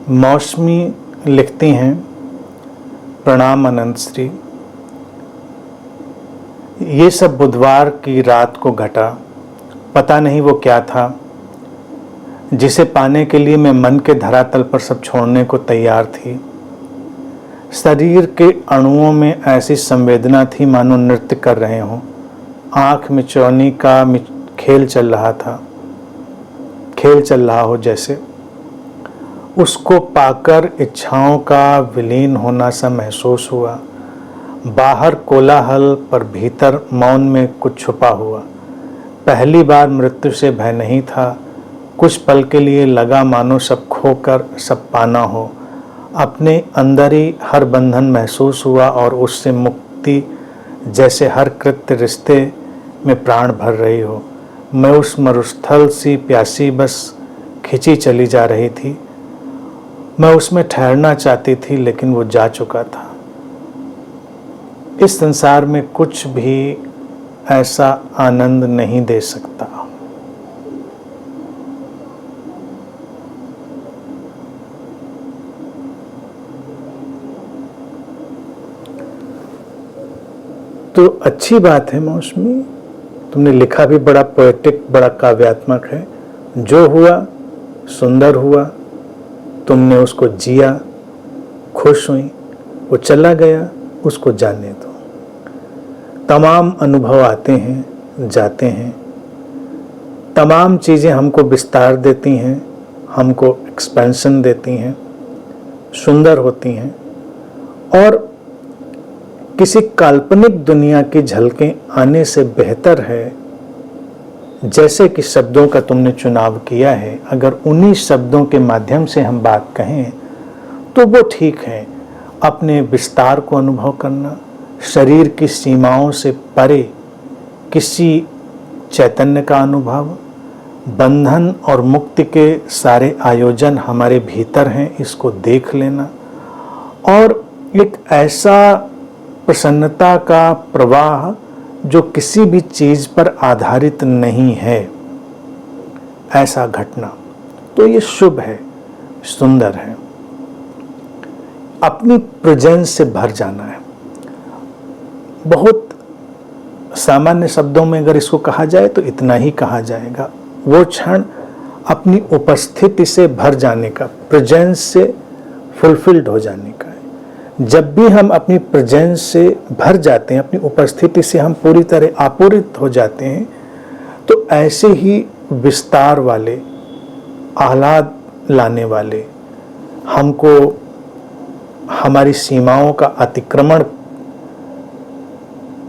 मौसमी लिखती हैं, प्रणाम अनंत श्री। ये सब बुधवार की रात को घटा। पता नहीं वो क्या था जिसे पाने के लिए मैं मन के धरातल पर सब छोड़ने को तैयार थी। शरीर के अणुओं में ऐसी संवेदना थी मानो नृत्य कर रहे हों। आँख मिचौनी का खेल चल रहा हो जैसे। उसको पाकर इच्छाओं का विलीन होना सा महसूस हुआ। बाहर कोलाहल पर भीतर मौन में कुछ छुपा हुआ। पहली बार मृत्यु से भय नहीं था। कुछ पल के लिए लगा मानो सब खोकर सब पाना हो। अपने अंदर ही हर बंधन महसूस हुआ और उससे मुक्ति जैसे हर कृत्य रिश्ते में प्राण भर रही हो। मैं उस मरुस्थल सी प्यासी बस खिंची चली जा रही थी। मैं उसमें ठहरना चाहती थी लेकिन वो जा चुका था। इस संसार में कुछ भी ऐसा आनंद नहीं दे सकता। तो अच्छी बात है मौसमी, तुमने लिखा भी बड़ा पोएटिक, बड़ा काव्यात्मक है। जो हुआ सुंदर हुआ, तुमने उसको जिया, खुश हुई। वो चला गया, उसको जाने दो। तमाम अनुभव आते हैं, जाते हैं। तमाम चीज़ें हमको विस्तार देती हैं, हमको एक्सपेंशन देती हैं, सुंदर होती हैं। और किसी काल्पनिक दुनिया की झलकें आने से बेहतर है, जैसे कि शब्दों का तुमने चुनाव किया है, अगर उन्हीं शब्दों के माध्यम से हम बात कहें तो वो ठीक है। अपने विस्तार को अनुभव करना, शरीर की सीमाओं से परे किसी चैतन्य का अनुभव, बंधन और मुक्ति के सारे आयोजन हमारे भीतर हैं, इसको देख लेना। और एक ऐसा प्रसन्नता का प्रवाह जो किसी भी चीज़ पर आधारित नहीं है, ऐसा घटना, तो ये शुभ है, सुंदर है। अपनी प्रेजेंस से भर जाना है। बहुत सामान्य शब्दों में अगर इसको कहा जाए तो इतना ही कहा जाएगा। वो क्षण अपनी उपस्थिति से भर जाने का, प्रेजेंस से फुलफिल्ड हो जाने का है। जब भी हम अपनी प्रेजेंस से भर जाते हैं, अपनी उपस्थिति से हम पूरी तरह आपूरित हो जाते हैं, तो ऐसे ही विस्तार वाले, आह्लाद लाने वाले, हमको हमारी सीमाओं का अतिक्रमण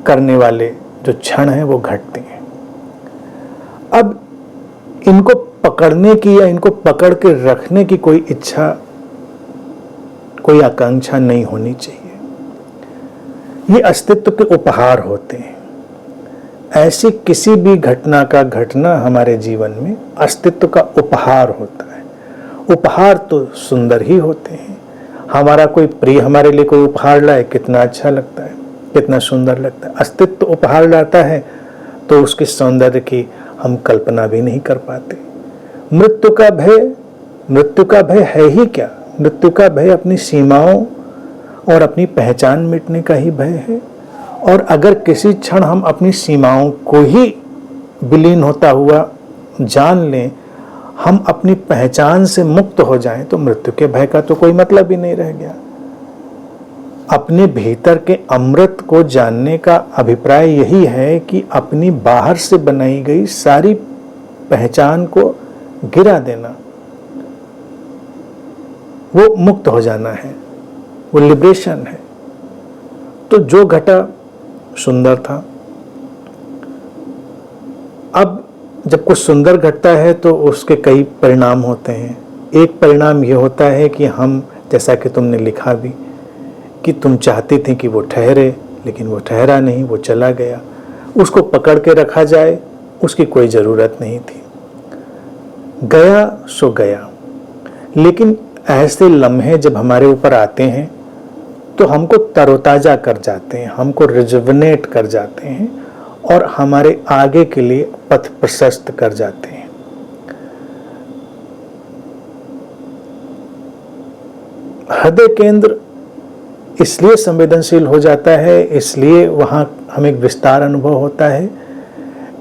करने वाले जो क्षण हैं वो घटते हैं। अब इनको पकड़ने की या इनको पकड़ के रखने की कोई इच्छा, कोई आकांक्षा नहीं होनी चाहिए। ये अस्तित्व के उपहार होते हैं। ऐसी किसी भी घटना का घटना हमारे जीवन में अस्तित्व का उपहार होता है। उपहार तो सुंदर ही होते हैं। हमारा कोई प्रिय हमारे लिए कोई उपहार लाए, कितना अच्छा लगता है, कितना सुंदर लगता है। अस्तित्व उपहार लाता है तो उसके सौंदर्य की हम कल्पना भी नहीं कर पाते। मृत्यु का भय है ही क्या? मृत्यु का भय अपनी सीमाओं और अपनी पहचान मिटने का ही भय है। और अगर किसी क्षण हम अपनी सीमाओं को ही विलीन होता हुआ जान लें, हम अपनी पहचान से मुक्त हो जाएं, तो मृत्यु के भय का तो कोई मतलब ही नहीं रह गया। अपने भीतर के अमृत को जानने का अभिप्राय यही है कि अपनी बाहर से बनाई गई सारी पहचान को गिरा देना, वो मुक्त हो जाना है, वो लिबरेशन है। तो जो घटा सुंदर था। अब जब कुछ सुंदर घटता है तो उसके कई परिणाम होते हैं। एक परिणाम ये होता है कि हम, जैसा कि तुमने लिखा भी, कि तुम चाहती थी कि वो ठहरे, लेकिन वो ठहरा नहीं, वो चला गया। उसको पकड़ के रखा जाए, उसकी कोई ज़रूरत नहीं थी। गया सो गया। लेकिन ऐसे लम्हे जब हमारे ऊपर आते हैं तो हमको तरोताज़ा कर जाते हैं, हमको रिजुवनेट कर जाते हैं और हमारे आगे के लिए पथ प्रशस्त कर जाते हैं। हृदय केंद्र इसलिए संवेदनशील हो जाता है, इसलिए वहाँ हमें एक विस्तार अनुभव होता है,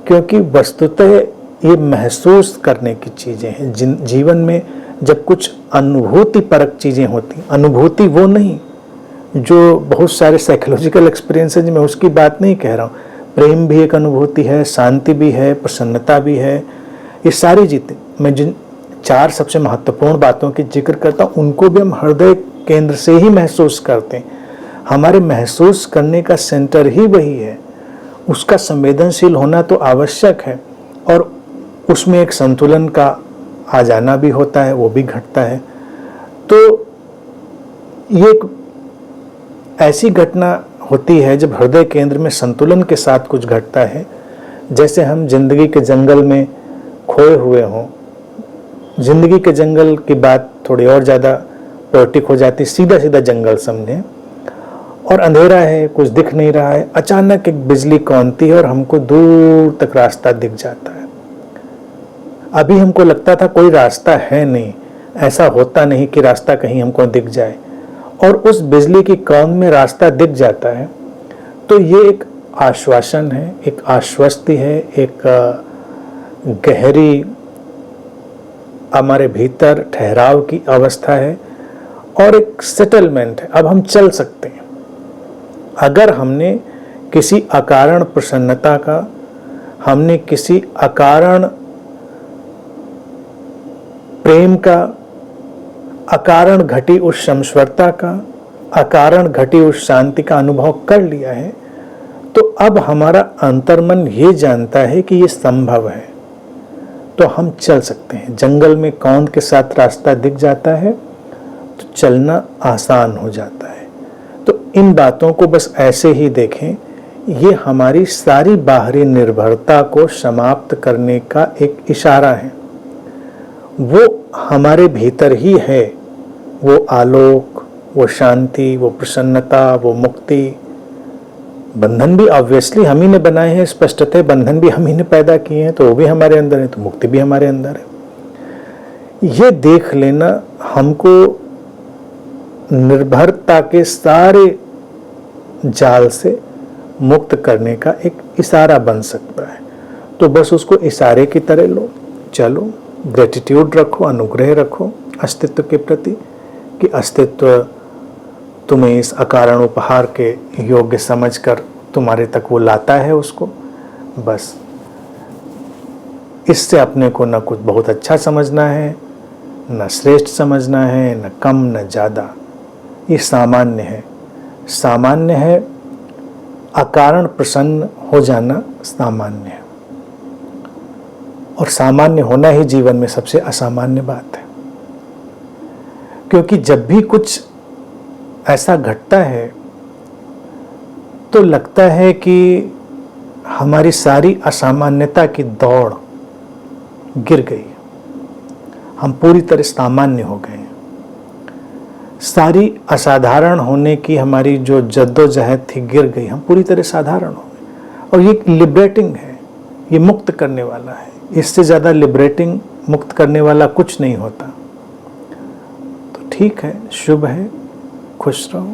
क्योंकि वस्तुतः ये महसूस करने की चीज़ें हैं। जीवन में जब कुछ अनुभूति परक चीज़ें होती, अनुभूति वो नहीं जो बहुत सारे साइकोलॉजिकल एक्सपीरियंस है, मैं उसकी बात नहीं कह रहा हूँ। प्रेम भी एक अनुभूति है, शांति भी है, प्रसन्नता भी है। ये सारी चीज़ें, मैं जिन 4 सबसे महत्वपूर्ण बातों की जिक्र करता हूँ, उनको भी हम हृदय केंद्र से ही महसूस करते हैं। हमारे महसूस करने का सेंटर ही वही है। उसका संवेदनशील होना तो आवश्यक है, और उसमें एक संतुलन का आ जाना भी होता है, वो भी घटता है। तो ये एक ऐसी घटना होती है जब हृदय केंद्र में संतुलन के साथ कुछ घटता है, जैसे हम जिंदगी के जंगल में खोए हुए हों। जिंदगी के जंगल की बात थोड़ी और ज़्यादा पोएटिक हो जाती, सीधा सीधा जंगल समझें, और अंधेरा है, कुछ दिख नहीं रहा है। अचानक एक बिजली कौंती है और हमको दूर तक रास्ता दिख जाता है। अभी हमको लगता था कोई रास्ता है नहीं, ऐसा होता नहीं कि रास्ता कहीं हमको दिख जाए, और उस बिजली की कौन में रास्ता दिख जाता है। तो ये एक आश्वासन है, एक आश्वस्ति है, एक गहरी हमारे भीतर ठहराव की अवस्था है, और एक सेटलमेंट है। अब हम चल सकते हैं। अगर हमने किसी अकारण प्रसन्नता का, हमने किसी अकारण प्रेम का, अकारण घटी उस समश्वरता का, अकारण घटी उस शांति का अनुभव कर लिया है, तो अब हमारा अंतर्मन ये जानता है कि ये संभव है, तो हम चल सकते हैं। जंगल में कौंध के साथ रास्ता दिख जाता है तो चलना आसान हो जाता है। तो इन बातों को बस ऐसे ही देखें, ये हमारी सारी बाहरी निर्भरता को समाप्त करने का एक इशारा है। वो हमारे भीतर ही है, वो आलोक, वो शांति, वो प्रसन्नता, वो मुक्ति। बंधन भी ऑब्वियसली हम ही ने बनाए हैं, स्पष्टतः बंधन भी हम ही ने पैदा किए हैं, तो वो भी हमारे अंदर है, तो मुक्ति भी हमारे अंदर है। ये देख लेना हमको निर्भरता के सारे जाल से मुक्त करने का एक इशारा बन सकता है। तो बस उसको इशारे की तरह लो, चलो, ग्रेटिट्यूड रखो, अनुग्रह रखो अस्तित्व के प्रति, कि अस्तित्व तुम्हें इस अकारण उपहार के योग्य समझकर तुम्हारे तक वो लाता है उसको। बस इससे अपने को न कुछ बहुत अच्छा समझना है, न श्रेष्ठ समझना है, न कम न ज़्यादा। ये सामान्य है, सामान्य है। अकारण प्रसन्न हो जाना सामान्य है, और सामान्य होना ही जीवन में सबसे असामान्य बात है। क्योंकि जब भी कुछ ऐसा घटता है तो लगता है कि हमारी सारी असामान्यता की दौड़ गिर गई, हम पूरी तरह सामान्य हो गए। सारी असाधारण होने की हमारी जो जद्दोजहद थी गिर गई, हम पूरी तरह साधारण हो गए। और ये लिबरेटिंग है, ये मुक्त करने वाला है। इससे ज़्यादा लिबरेटिंग, मुक्त करने वाला कुछ नहीं होता। तो ठीक है, शुभ है, खुश रहो।